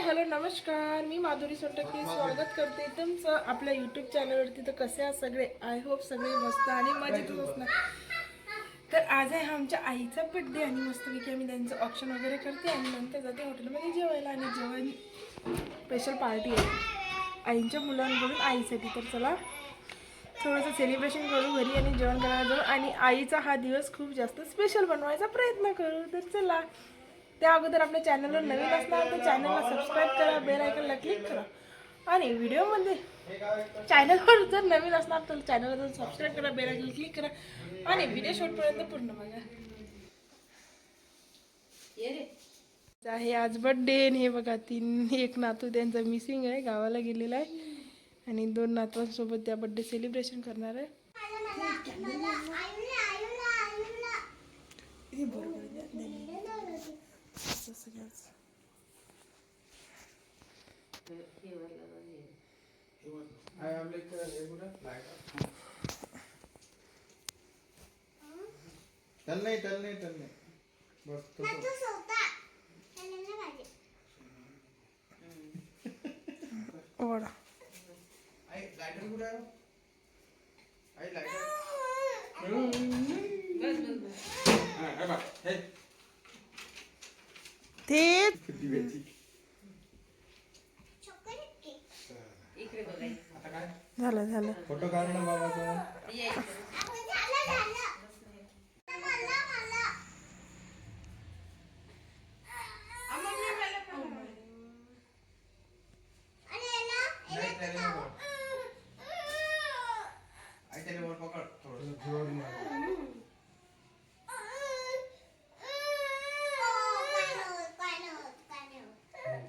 Hello नमस्कार, मी माधुरी सोनटके स्वागत करते तुमचं आपल्या यूट्यूब चॅनलवरती. तर कसे आहात सगळे? आय होप सगळे मस्त आणि मजेतच असणार. तर आज आहे आमच्या आईचा बड्डे आणि मस्तपैकी आम्ही त्यांचं ऑप्शन वगैरे करते आणि नंतर जाते हॉटेलमध्ये जेवायला. आणि जेवण स्पेशल पार्टी आहे आईंच्या मुलांकडून आईसाठी. तर चला थोडंसं सेलिब्रेशन करू घरी आणि जेवण करायला जाऊ आणि आईचा हा दिवस खूप जास्त स्पेशल बनवायचा प्रयत्न करू. तर चला, त्या अगोदर आपल्या चॅनलवर नवीन असणार तर चॅनलला सबस्क्राईब करा, बेल आयकॉनला क्लिक करा आणि व्हिडिओमध्ये चॅनलवर जर नवीन असणार तर चॅनलला जर सबस्क्राईब करा, बेल आयकॉनला क्लिक करा आणि व्हिडिओ शेवटपर्यंत पूर्ण बघा. आहे आज बड्डे आणि हे बघा एक नातू त्यांचा मिसिंग आहे, गावाला गेलेला आहे आणि 2 नातवांसोबत त्या बड्डे सेलिब्रेशन करणार आहे. चल नाही बस वडा आई लायटर कुठे आहे? आई लायटर ते झालं फोटो काढ ना बाबाचा.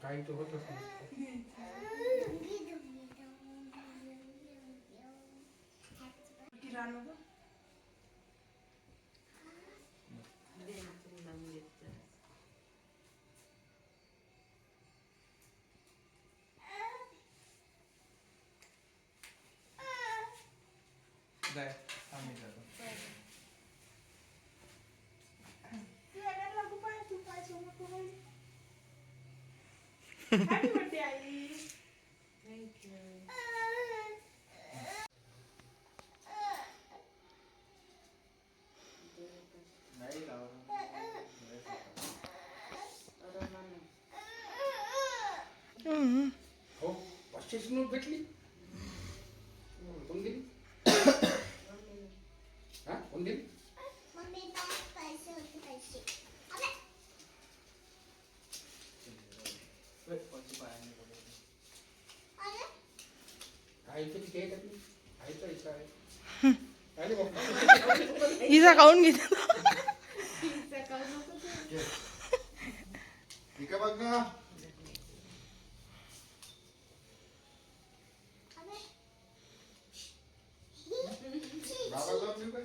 काही तो होतच नाही. जाय आम्ही जातो. Happy birthday I. Thank you. नाही लावा. हो 500 नोट भेटली. कोण दिली? हा कोण दिली? हिचा खाऊन घेते. ठीक आहे बघ ना. बाबाला देऊ काय?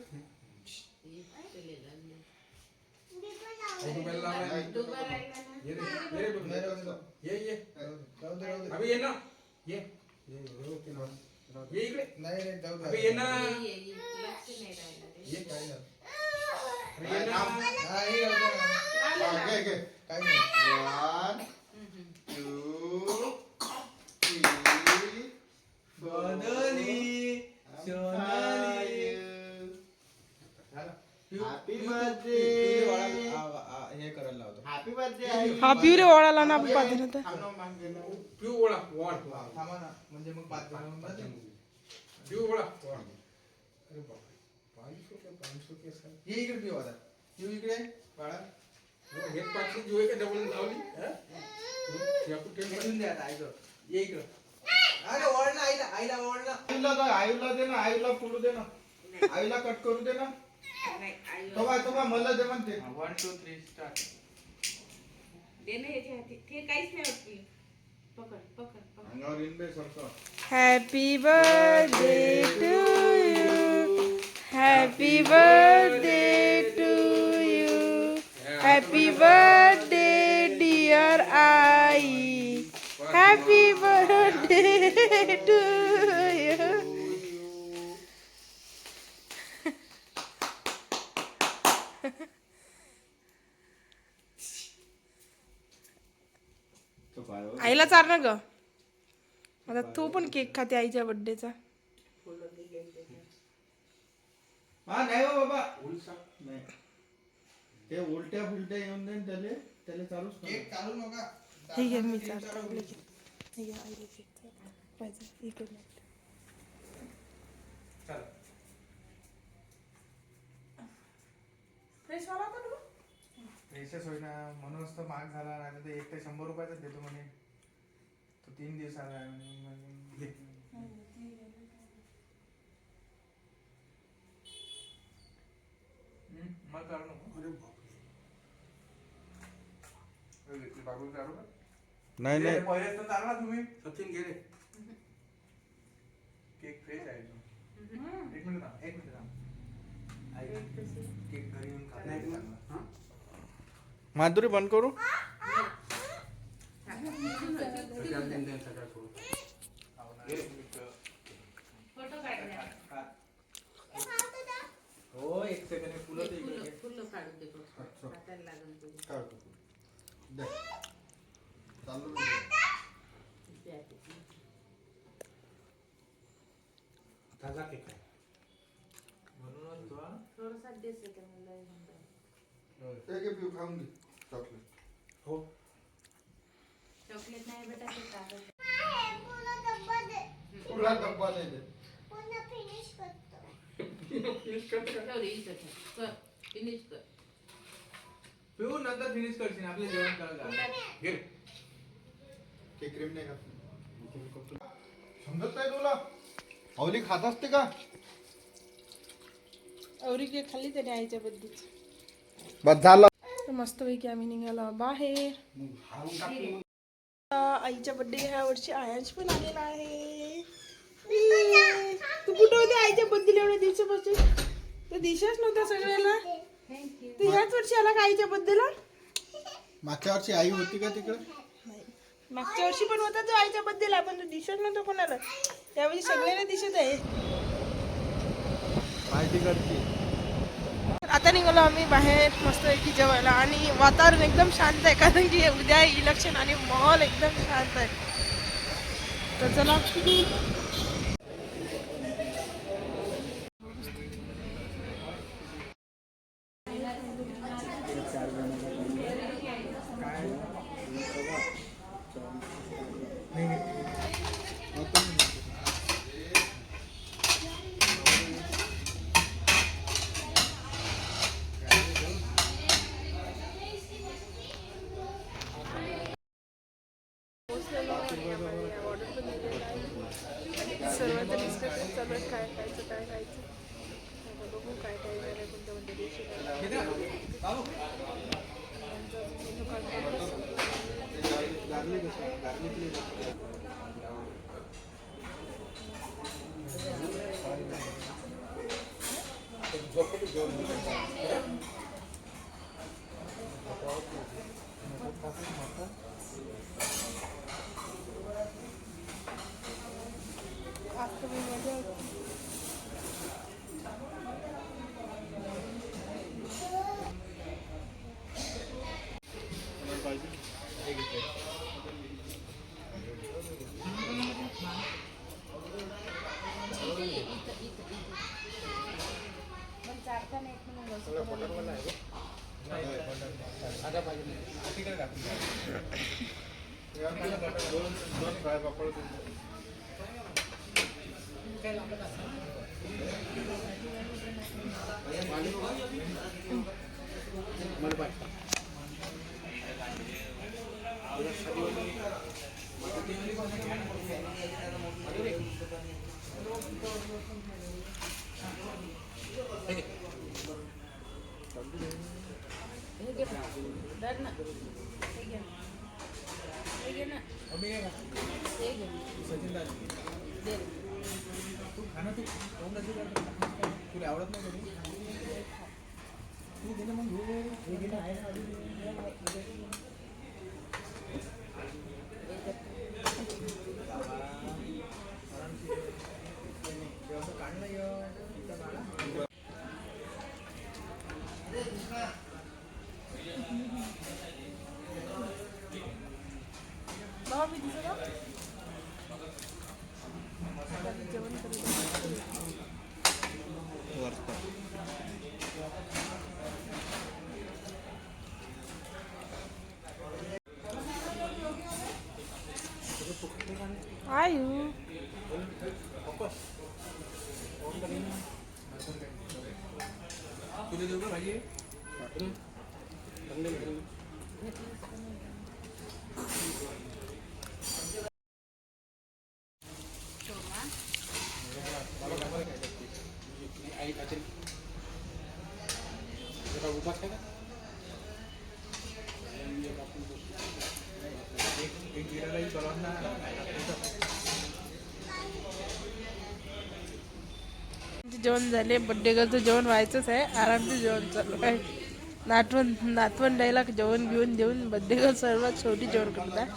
अभी ये ना ये ये इकडे नाही रे जाऊ दे. अभी ये ना ये काय झालं? अरे ये ना नाही घे घे काय नाही. 1 2 3 सोनाली हॅपी बर्थडे. हे करायला लावतो. Happy birthday. हा पिवरे ओळाला ना आपण पाहतो ना. पिऊ ओळा वॉट थांबा ना म्हणजे मग 5 बनवून जाते. पिऊ ओळा अरे बाप 500 केस काय? ये इकडे पिऊ आता. पिऊ इकडे बाळा. हे 500 जीव का डबल लावली या कुठे घेऊन दे आता ऐक. ये इकडे. अरे ओळना आईला ओळना. आईला दे ना, आईला फोडू दे ना, आईला कट करू दे ना. तो मला दे म्हणते. 1 2 3 स्टार्ट. दे ना याच्या हाती. ते काहीच नाही वाटली. पकड. अंगावर इन बे सरसा. Happy birthday to you. Happy birthday to you. Happy birthday dear आई. Happy birthday to you. आईला चार ना ग. आता तू पण केक खाते आईच्या बर्थडेचा. हा नाही हो बाबा नाही ते उलट्या फुलट्या येऊन जाईन त्याले त्याला चालूच केक चालू नका. हे घे मी चालतो आईला घे. हे घे आईला केक पाहिजे इकडे. चल फ्रेश वाला होता ना. पैसेच होईना म्हणूनच तर महाग झाला. नाही तर एक ते 100 रुपयाचाच देतो म्हणे तो 3 दिवसाला आहे म्हणे. मग काढू नको. बाबू काढू का नाही नाही पहिले तर चालला तुम्ही सचिन घे रे. केक फ्रेश आहे तो. एक मिनिट थांब केक घरी येऊन खा. माधुरी बंद करू. फोटो काढ. हो एक सेकंड फुलं ते इकडे घे. फुलं काढून दे. हाताला लागून तुझ्या. काढतो दे चालू ताजा केक आहे म्हणूनच तो थोडासा देस आहे त्या मुलाला. एक पिऊ खाऊन घे चॉकलेट. हो चॉकलेट नाही बेटा ते कागद. पुरा डब्बा दे दे. ठेव रे इथं ठेव. कर फिनिश कर. पिऊ नंतर फिनिश करशील. आपले जेवण करायला घे केक क्रीम नाही का समजत नाही तुला. अवली खात असते का. अवरी केक खाल्ली त्याने आईच्या बर्थडेची. बस झालं. मस्तपैकी आम्ही निघालो बाहेर. आईच्या बर्थडे ह्या वर्षी आयांश पण आलेला आहे. तू कुठं होते आईच्या बर्थडेला एवढ्या दिवसापासून. तर दिशाच नव्हत्या सगळ्याला. तू ह्याच वर्षी आला का आईच्या बर्थडेला. मागच्या वर्षी आई होती का तिकडे. मागच्या वर्षी पण होता तो आईच्या बर्थडेला पण तो दिसत नव्हतो कोणाला. त्यावेळी सगळ्यांना दिसत आहे. माहिती करते. आता निघालो आम्ही बाहेर मस्तपैकी जेवायला. आणि वातावरण एकदम शांत आहे कारण की उद्या इलेक्शन आणि माहोल एकदम शांत आहे. तर चला सर्वांचं डिस्कशन चालू आहे. काय खायचं काय खायचं. आता बघू काय काय झालं कोणत्या कोणत्या दिवशी. दोन फ्राय पापड. तू खाना तू तुला आवडत नाही तू घे ना मग हे घे ना आहे ना मामा मी दिसत ना जेवण करू. आयु तुला देऊ का भाजी जेवण झाले. बड्डे गर्लचं जेवण व्हायचंच आहे. आरामचं जेवण चालू आहे. नातवंडायला जेवण घेऊन देऊन बड्डे गर्ल सर्वात शेवटी जेवण करतात.